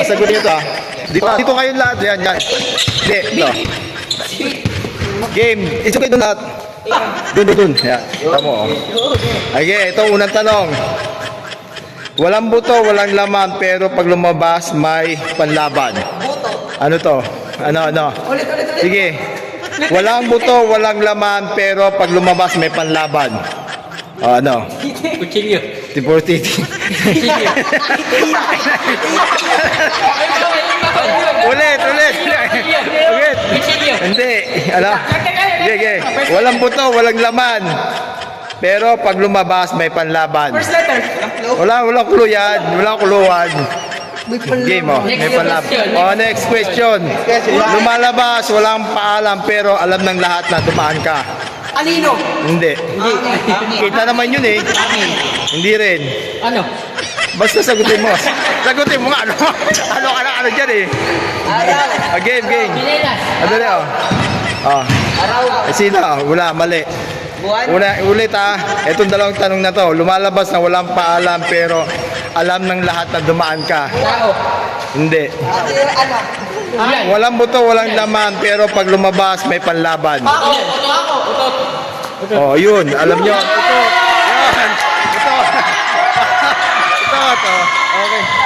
Sagot niyo to ha. Dito kayong lahat. Yan. Hindi, ito. Game. Isa kayo doon lahat. Doon. Yan. Tamo. Okay, ito unang tanong. Walang buto, walang laman, pero pag lumabas, may panlaban. Ano to? Ano? Sige. Walang buto, walang laman, pero pag lumabas, may panlaban. O, ano? Kutsilyo. Tipo titi. Ulit. Hindi. Ano? Sige. Walang buto, walang laman. Pero pag lumabas, may panlaban. First letter. Walang clue yan. Walang kuluhan. Game oh. May panlaban. Oh, next question. Lumalabas, walang paalam, pero alam ng lahat na dumaan ka. Anino. Hindi. Kita naman yun eh. Hindi rin. Ano? Basta sagutin mo. Sagutin mo nga. Ano dyan eh. Game. Pinelas. Ano rin oh. Oh. Sino? Wala, mali. Ulit ha. Itong dalawang tanong na to. Lumalabas na walang paalam pero alam ng lahat na dumaan ka. Tao. Hindi. Ulan. Walang buto, walang laman pero pag lumabas may panlaban. Utot. Oh, yun. Alam nyo. Ito. Yan. Ito. Ito. Okay.